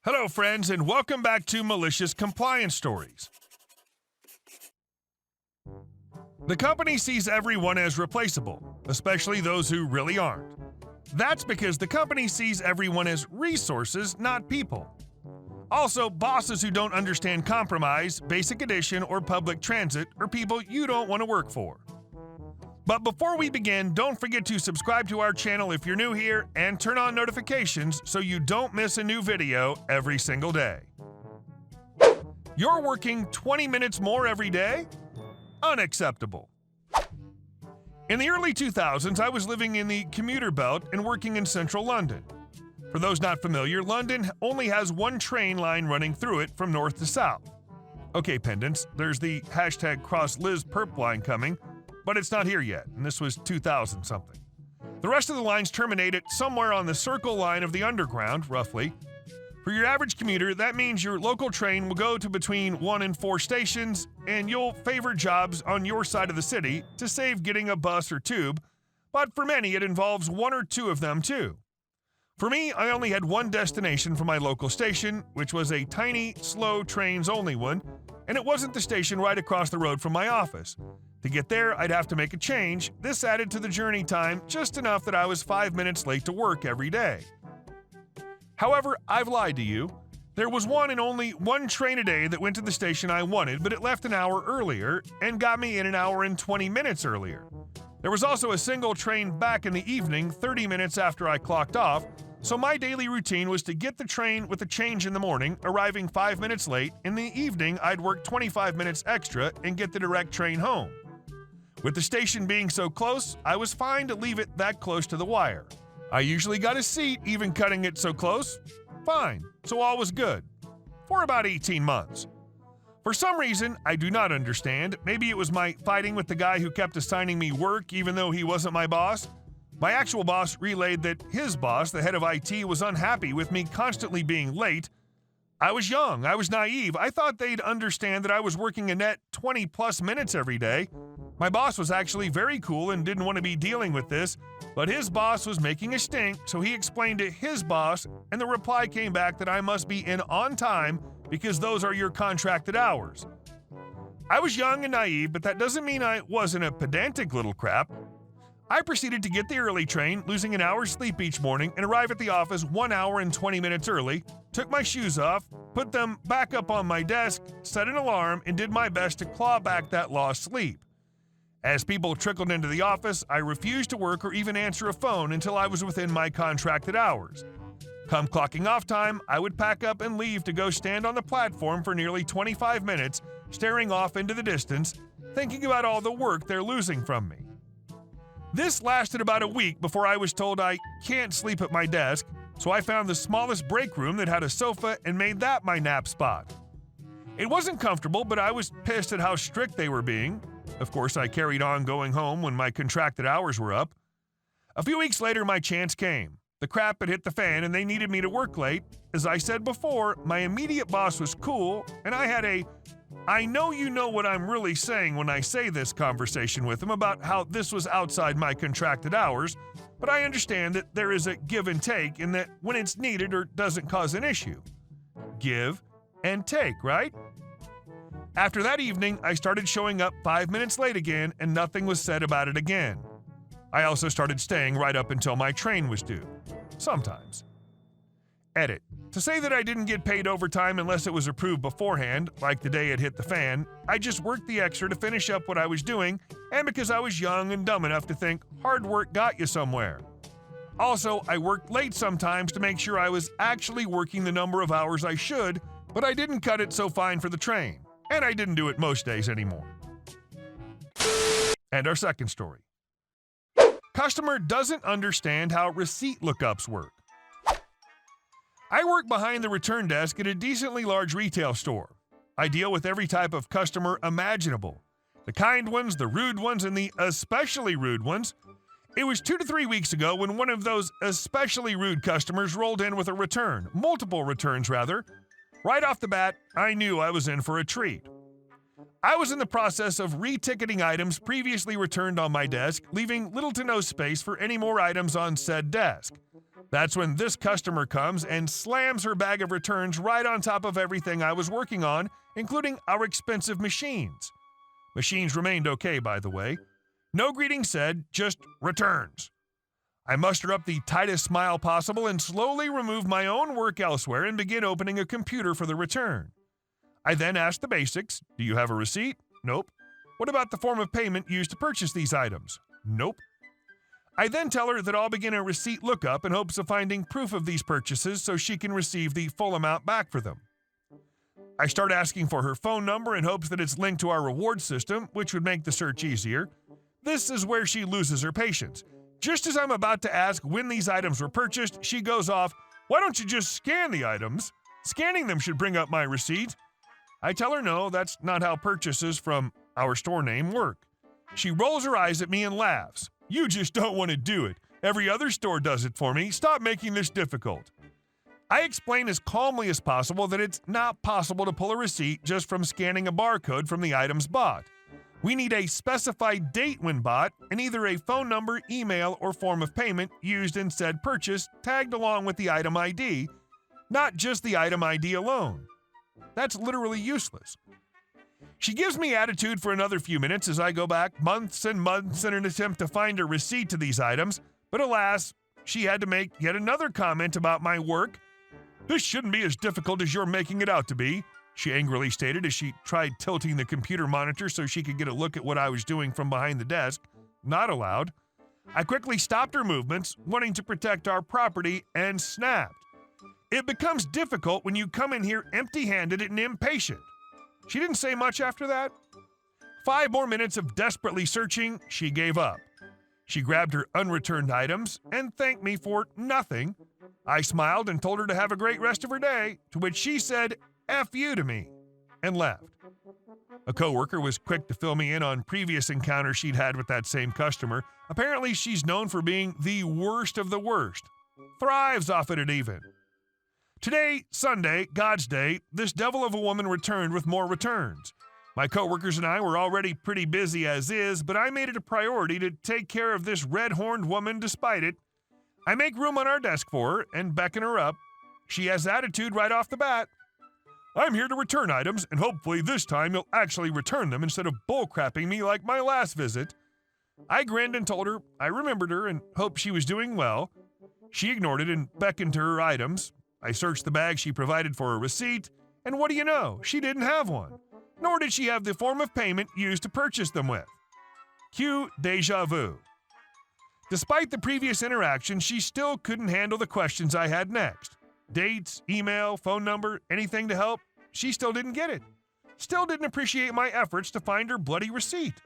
Hello, friends, and welcome back to Malicious Compliance Stories. The company sees everyone as replaceable, especially those who really aren't. That's because the company sees everyone as resources, not people. Also, bosses who don't understand compromise, basic addition, or public transit are people you don't want to work for. But before we begin, don't forget to subscribe to our channel if you're new here and turn on notifications so you don't miss a new video every single day. You're working 20 minutes more every day? Unacceptable. In the early 2000s, I was living in the commuter belt and working in central London. For those not familiar, London only has one train line running through it from north to south. Okay, pendants, there's the #CrossLizPerp line coming, but it's not here yet, and this was 2000 something. The rest of the lines terminate at somewhere on the circle line of the underground, roughly. For your average commuter, that means your local train will go to between 1 and 4 stations, and you'll favor jobs on your side of the city to save getting a bus or tube, but for many it involves 1 or 2 of them too. For me, I only had one destination for my local station, which was a tiny, slow trains-only one, and it wasn't the station right across the road from my office. To get there, I'd have to make a change. This added to the journey time just enough that I was 5 minutes late to work every day. However, I've lied to you. There was one and only one train a day that went to the station I wanted, but it left an hour earlier and got me in an hour and 20 minutes earlier. There was also a single train back in the evening 30 minutes after I clocked off, so my daily routine was to get the train with a change in the morning, arriving 5 minutes late. In the evening, I'd work 25 minutes extra and get the direct train home. With the station being so close, I was fine to leave it that close to the wire. I usually got a seat, even cutting it so close. Fine, so all was good. For about 18 months. For some reason, I do not understand, maybe it was my fighting with the guy who kept assigning me work even though he wasn't my boss. My actual boss relayed that his boss, the head of IT, was unhappy with me constantly being late. I was young, I was naive, I thought they'd understand that I was working a net 20 plus minutes every day. My boss was actually very cool and didn't want to be dealing with this, but his boss was making a stink, so he explained to his boss, and the reply came back that I must be in on time because those are your contracted hours. I was young and naive, but that doesn't mean I wasn't a pedantic little crap. I proceeded to get the early train, losing an hour's sleep each morning, and arrive at the office 1 hour and 20 minutes early, took my shoes off, put them back up on my desk, set an alarm, and did my best to claw back that lost sleep. As people trickled into the office, I refused to work or even answer a phone until I was within my contracted hours. Come clocking off time, I would pack up and leave to go stand on the platform for nearly 25 minutes, staring off into the distance, thinking about all the work they're losing from me. This lasted about a week before I was told I can't sleep at my desk, so I found the smallest break room that had a sofa and made that my nap spot. It wasn't comfortable, but I was pissed at how strict they were being. Of course, I carried on going home when my contracted hours were up. A few weeks later, my chance came. The crap had hit the fan and they needed me to work late. As I said before, my immediate boss was cool, and I had a "I know you know what I'm really saying when I say this" conversation with him about how this was outside my contracted hours, but I understand that there is a give and take in that when it's needed or doesn't cause an issue. Give and take, right? After that evening, I started showing up 5 minutes late again, and nothing was said about it again. I also started staying right up until my train was due. Sometimes. Edit. To say that I didn't get paid overtime unless it was approved beforehand, like the day it hit the fan, I just worked the extra to finish up what I was doing, and because I was young and dumb enough to think hard work got you somewhere. Also, I worked late sometimes to make sure I was actually working the number of hours I should, but I didn't cut it so fine for the train. And I didn't do it most days anymore. And our second story. Customer doesn't understand how receipt lookups work. I work behind the return desk at a decently large retail store. I deal with every type of customer imaginable. The kind ones, the rude ones, and the especially rude ones. It was 2 to 3 weeks ago when one of those especially rude customers rolled in with a return, multiple returns rather. Right off the bat, I knew I was in for a treat. I was in the process of reticketing items previously returned on my desk, leaving little to no space for any more items on said desk. That's when this customer comes and slams her bag of returns right on top of everything I was working on, including our expensive machines. Machines remained okay, by the way. No greeting said, just returns. I muster up the tightest smile possible and slowly remove my own work elsewhere and begin opening a computer for the return. I then ask the basics. Do you have a receipt? Nope. What about the form of payment used to purchase these items? Nope. I then tell her that I'll begin a receipt lookup in hopes of finding proof of these purchases so she can receive the full amount back for them. I start asking for her phone number in hopes that it's linked to our reward system, which would make the search easier. This is where she loses her patience. Just as I'm about to ask when these items were purchased, she goes off, "Why don't you just scan the items? Scanning them should bring up my receipt." I tell her no, that's not how purchases from our store name work. She rolls her eyes at me and laughs. "You just don't want to do it. Every other store does it for me. Stop making this difficult." I explain as calmly as possible that it's not possible to pull a receipt just from scanning a barcode from the items bought. We need a specified date when bought and either a phone number, email, or form of payment used in said purchase tagged along with the item ID, not just the item ID alone. That's literally useless. She gives me attitude for another few minutes as I go back months and months in an attempt to find a receipt to these items, but alas, she had to make yet another comment about my work. "This shouldn't be as difficult as you're making it out to be," she angrily stated as she tried tilting the computer monitor so she could get a look at what I was doing from behind the desk. Not allowed. I quickly stopped her movements, wanting to protect our property, and snapped. "It becomes difficult when you come in here empty-handed and impatient." She didn't say much after that. 5 more minutes of desperately searching, she gave up. She grabbed her unreturned items and thanked me for nothing. I smiled and told her to have a great rest of her day, to which she said, "F you" to me, and left. A coworker was quick to fill me in on previous encounters she'd had with that same customer. Apparently, she's known for being the worst of the worst. Thrives off it even. Today, Sunday, God's Day, this devil of a woman returned with more returns. My coworkers and I were already pretty busy as is, but I made it a priority to take care of this red-horned woman despite it. I make room on our desk for her and beckon her up. She has attitude right off the bat. "I'm here to return items, and hopefully this time you'll actually return them instead of bullcrapping me like my last visit." I grinned and told her I remembered her and hoped she was doing well. She ignored it and beckoned to her items. I searched the bag she provided for a receipt, and what do you know? She didn't have one. Nor did she have the form of payment used to purchase them with. Cue déjà vu. Despite the previous interaction, she still couldn't handle the questions I had next. Dates, email, phone number, anything to help. She still didn't get it. Still didn't appreciate my efforts to find her bloody receipt.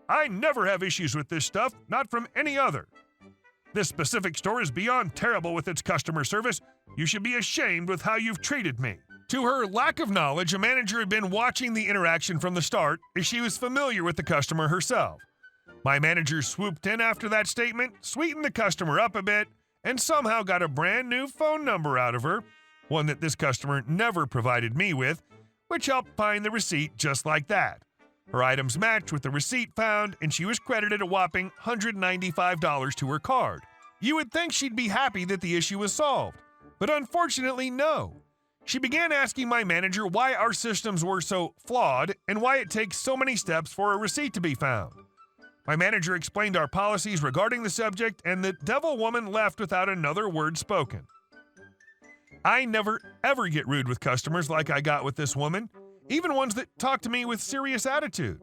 I never have issues with this stuff, not from any other. This specific store is beyond terrible with its customer service. You should be ashamed with how you've treated me. To her lack of knowledge, a manager had been watching the interaction from the start as she was familiar with the customer herself. My manager swooped in after that statement, sweetened the customer up a bit, and somehow got a brand new phone number out of her, one that this customer never provided me with, which helped find the receipt just like that. Her items matched with the receipt found, and she was credited a whopping $195 to her card. You would think she'd be happy that the issue was solved, but unfortunately, no. She began asking my manager why our systems were so flawed and why it takes so many steps for a receipt to be found. My manager explained our policies regarding the subject, and the devil woman left without another word spoken. I never ever get rude with customers like I got with this woman, even ones that talk to me with serious attitude.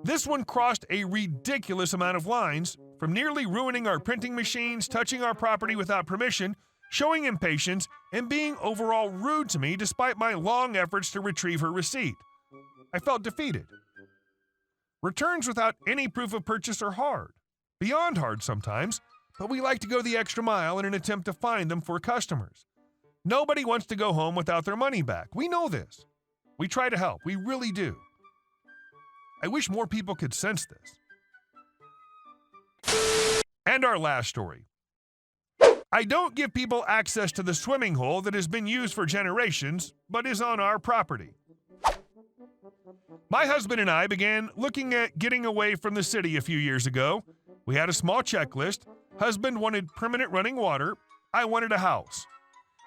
This one crossed a ridiculous amount of lines, from nearly ruining our printing machines, touching our property without permission, showing impatience, and being overall rude to me despite my long efforts to retrieve her receipt. I felt defeated. Returns without any proof of purchase are hard, beyond hard sometimes, but we like to go the extra mile in an attempt to find them for customers. Nobody wants to go home without their money back. We know this. We try to help. We really do. I wish more people could sense this. And our last story. I don't give people access to the swimming hole that has been used for generations, but is on our property. My husband and I began looking at getting away from the city a few years ago. We had a small checklist. Husband wanted permanent running water. I wanted a house.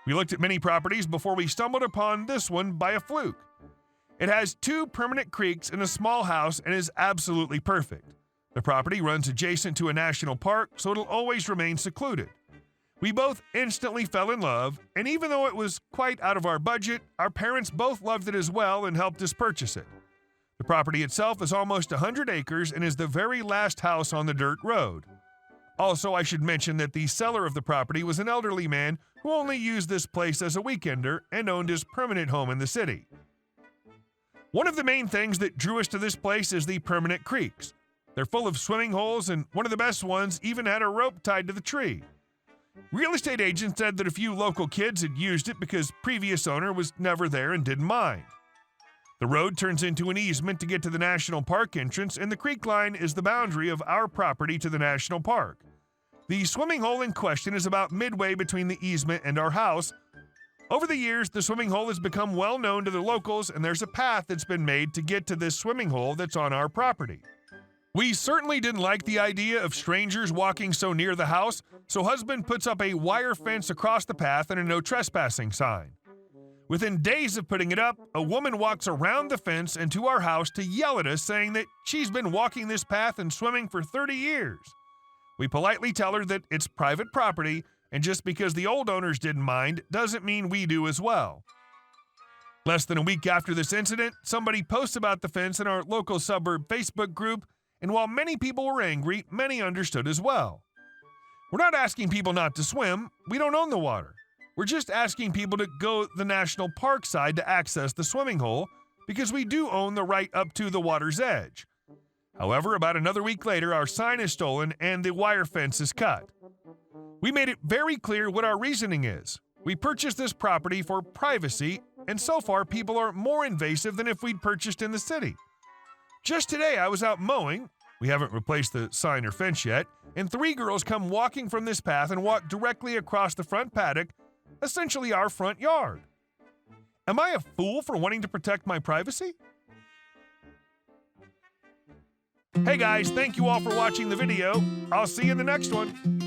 We looked at many properties before we stumbled upon this one by a fluke. It has 2 permanent creeks and a small house and is absolutely perfect. The property runs adjacent to a national park, so it'll always remain secluded. We both instantly fell in love, and even though it was quite out of our budget, our parents both loved it as well and helped us purchase it. The property itself is almost 100 acres and is the very last house on the dirt road. Also, I should mention that the seller of the property was an elderly man who only used this place as a weekender and owned his permanent home in the city. One of the main things that drew us to this place is the permanent creeks. They're full of swimming holes, and one of the best ones even had a rope tied to the tree. Real estate agents said that a few local kids had used it because previous owner was never there and didn't mind. The road turns into an easement to get to the national park entrance, and the creek line is the boundary of our property to the national park. The swimming hole in question is about midway between the easement and our house. Over the years, the swimming hole has become well known to the locals, and there's a path that's been made to get to this swimming hole that's on our property. We certainly didn't like the idea of strangers walking so near the house, so husband puts up a wire fence across the path and a no trespassing sign. Within days of putting it up, a woman walks around the fence and to our house to yell at us, saying that she's been walking this path and swimming for 30 years. We politely tell her that it's private property, and just because the old owners didn't mind doesn't mean we do as well. Less than a week after this incident, somebody posts about the fence in our local suburb Facebook group, and while many people were angry, many understood as well. We're not asking people not to swim. We don't own the water. We're just asking people to go the national park side to access the swimming hole because we do own the right up to the water's edge. However, about another week later, our sign is stolen and the wire fence is cut. We made it very clear what our reasoning is. We purchased this property for privacy, and so far people are more invasive than if we'd purchased in the city. Just today, I was out mowing. We haven't replaced the sign or fence yet, and 3 girls come walking from this path and walk directly across the front paddock, essentially our front yard. Am I a fool for wanting to protect my privacy? Hey guys, thank you all for watching the video. I'll see you in the next one.